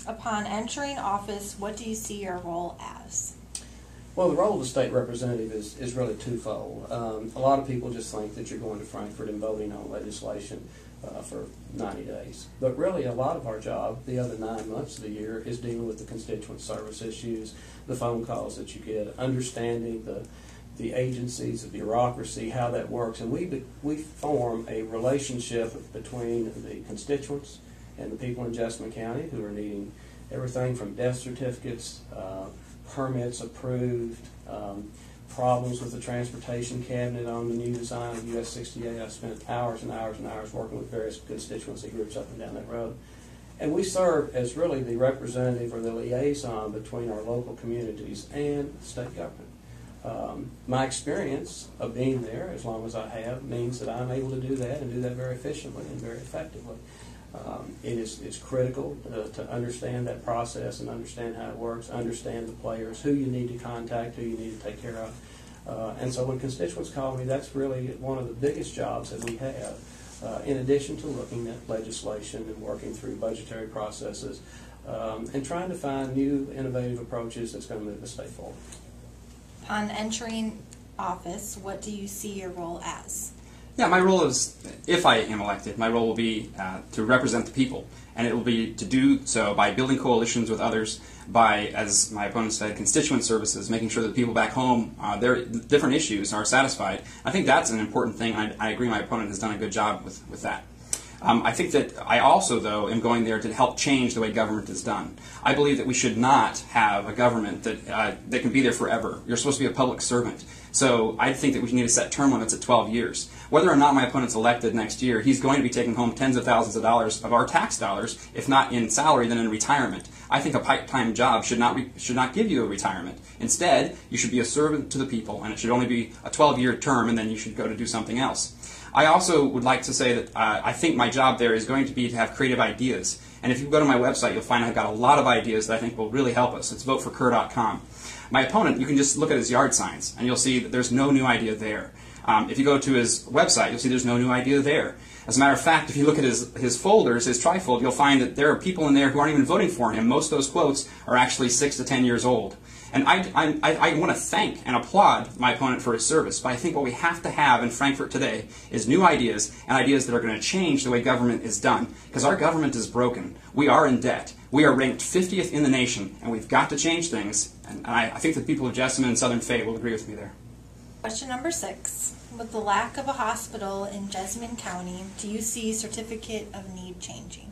Upon entering office, what do you see your role as? Well, the role of the state representative is really twofold. A lot of people just think that you're going to Frankfort and voting on legislation for 90 days. But really, a lot of our job, the other 9 months of the year, is dealing with the constituent service issues, the phone calls that you get, understanding the agencies, the bureaucracy, how that works. And we form a relationship between the constituents and the people in Jessamine County who are needing everything from death certificates, permits approved, problems with the transportation cabinet on the new design of US 68. I spent hours and hours and hours working with various constituency groups up and down that road. And we serve as really the representative or the liaison between our local communities and the state government. My experience of being there, as long as I have, means that I'm able to do that and do that very efficiently and very effectively. It's critical to understand that process and understand how it works, understand the players, who you need to contact, who you need to take care of. And so when constituents call me, that's really one of the biggest jobs that we have, in addition to looking at legislation and working through budgetary processes and trying to find new innovative approaches that's going to move the state forward. Upon entering office, what do you see your role as? Yeah, my role is, if I am elected, my role will be to represent the people, and it will be to do so by building coalitions with others, by, as my opponent said, constituent services, making sure that people back home, their different issues are satisfied. I think that's an important thing. I agree my opponent has done a good job with that. I think that I also, though, am going there to help change the way government is done. I believe that we should not have a government that can be there forever. You're supposed to be a public servant. So I think that we need to set term limits at 12 years. Whether or not my opponent's elected next year, he's going to be taking home tens of thousands of dollars of our tax dollars, if not in salary, then in retirement. I think a part-time job should not give you a retirement. Instead, you should be a servant to the people, and it should only be a 12-year term, and then you should go to do something else. I also would like to say that I think my job there is going to be to have creative ideas. And if you go to my website, you'll find I've got a lot of ideas that I think will really help us. It's voteforkerr.com. My opponent, you can just look at his yard signs, and you'll see that there's no new idea there. If you go to his website, you'll see there's no new idea there. As a matter of fact, if you look at his folders, his trifold, you'll find that there are people in there who aren't even voting for him. Most of those quotes are actually 6 to 10 years old. And I want to thank and applaud my opponent for his service, but I think what we have to have in Frankfort today is new ideas, and ideas that are going to change the way government is done, because our government is broken. We are in debt. We are ranked 50th in the nation, and we've got to change things, and I think the people of Jessamine and Southern Fayette will agree with me there. Question number 6. With the lack of a hospital in Jessamine County, do you see certificate of need changing?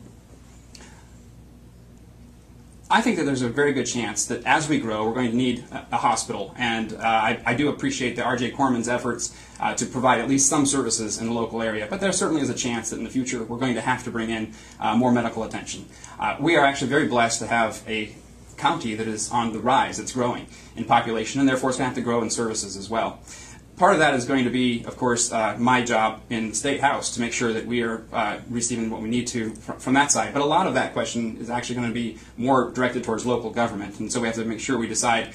I think that there's a very good chance that as we grow, we're going to need a hospital, and I do appreciate the R.J. Corman's efforts to provide at least some services in the local area, but there certainly is a chance that in the future we're going to have to bring in more medical attention. We are actually very blessed to have a county that is on the rise, it's growing in population, and therefore it's going to have to grow in services as well. Part of that is going to be, of course, my job in the State House to make sure that we are receiving what we need to from that side. But a lot of that question is actually going to be more directed towards local government, and so we have to make sure we decide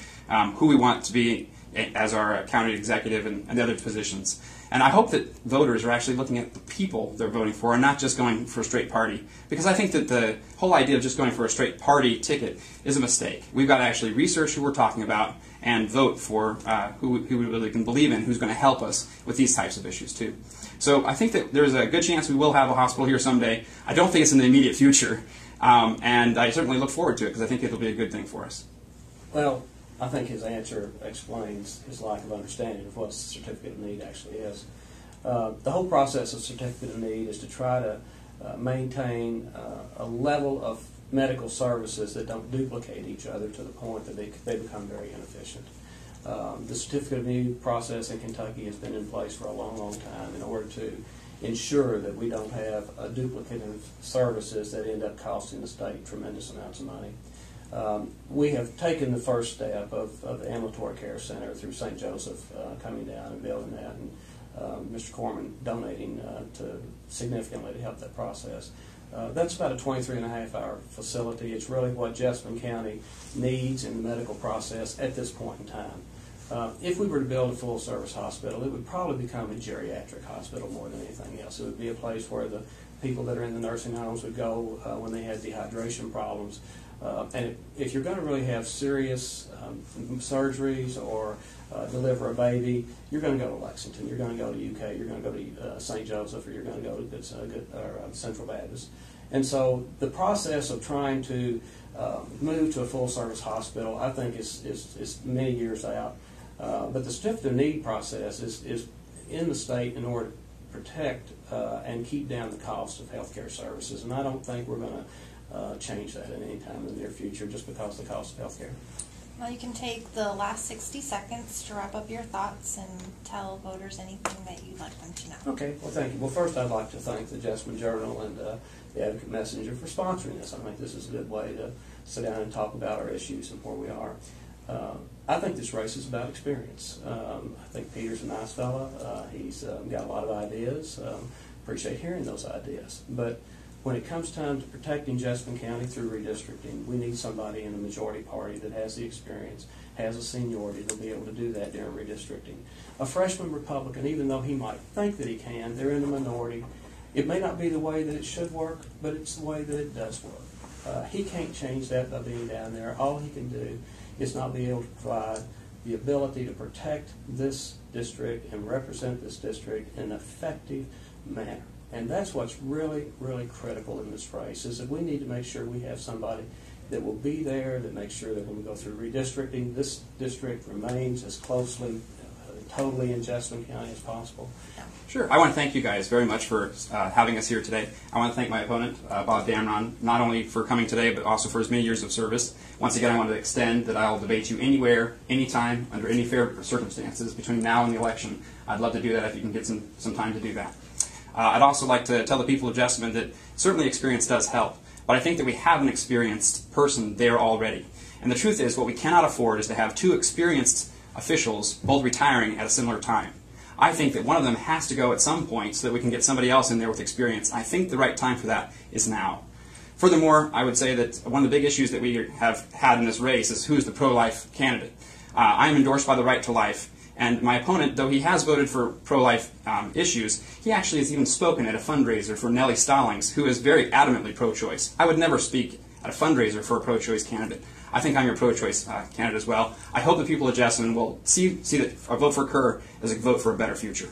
who we want to be as our county executive and the other positions. And I hope that voters are actually looking at the people they're voting for and not just going for a straight party. Because I think that the whole idea of just going for a straight party ticket is a mistake. We've got to actually research who we're talking about and vote for who we really can believe in, who's going to help us with these types of issues too. So I think that there's a good chance we will have a hospital here someday. I don't think it's in the immediate future, and I certainly look forward to it because I think it'll be a good thing for us. Well, I think his answer explains his lack of understanding of what a certificate of need actually is. The whole process of certificate of need is to try to maintain a level of medical services that don't duplicate each other to the point that they become very inefficient. The certificate of need process in Kentucky has been in place for a long, long time in order to ensure that we don't have duplicative services that end up costing the state tremendous amounts of money. We have taken the first step of the ambulatory care center through St. Joseph coming down and building that, and Mr. Corman donating significantly to help that process. That's about a 23.5-hour facility. It's really what Jessamine County needs in the medical process at this point in time. If we were to build a full-service hospital, it would probably become a geriatric hospital more than anything else. It would be a place where the people that are in the nursing homes would go when they had dehydration problems. And if you're going to really have serious surgeries or deliver a baby, you're going to go to Lexington, you're going to go to UK, you're going to go to St. Joseph, or you're going to go to Central Baptist. And so the process of trying to move to a full-service hospital, I think, is many years out. But the certificate of need process is in the state in order to protect and keep down the cost of healthcare services. And I don't think we're going to change that at any time in the near future just because of the cost of healthcare. Well, you can take the last 60 seconds to wrap up your thoughts and tell voters anything that you'd like them to know. Okay, well, thank you. Well, first I'd like to thank the Jessamine Journal and the Advocate Messenger for sponsoring this. I think this is a good way to sit down and talk about our issues and where we are. I think this race is about experience. I think Peter's a nice fellow. He's got a lot of ideas. Appreciate hearing those ideas. But when it comes time to protecting Jessamine County through redistricting, we need somebody in the majority party that has the experience, has the seniority to be able to do that during redistricting. A freshman Republican, even though he might think that he can, they're in the minority. It may not be the way that it should work, but it's the way that it does work. He can't change that by being down there. All he can do is not be able to provide the ability to protect this district and represent this district in an effective manner. And that's what's really, really critical in this race, is that we need to make sure we have somebody that will be there, that makes sure that when we go through redistricting, this district remains as closely, totally in Jessamine County as possible. Sure. I want to thank you guys very much for having us here today. I want to thank my opponent, Bob Damron, not only for coming today, but also for his many years of service. Once again, I want to extend that I'll debate you anywhere, anytime, under any fair circumstances between now and the election. I'd love to do that if you can get some time to do that. I'd also like to tell the people of Jessamine that certainly experience does help, but I think that we have an experienced person there already. And the truth is, what we cannot afford is to have two experienced officials both retiring at a similar time. I think that one of them has to go at some point so that we can get somebody else in there with experience. I think the right time for that is now. Furthermore, I would say that one of the big issues that we have had in this race is who's the pro-life candidate. I am endorsed by the Right to Life, and my opponent, though he has voted for pro-life issues, he actually has even spoken at a fundraiser for Nellie Stallings, who is very adamantly pro-choice. I would never speak at a fundraiser for a pro-choice candidate. I think I'm your pro-choice candidate as well. I hope the people of Jessamine will see that a vote for Kerr is a vote for a better future.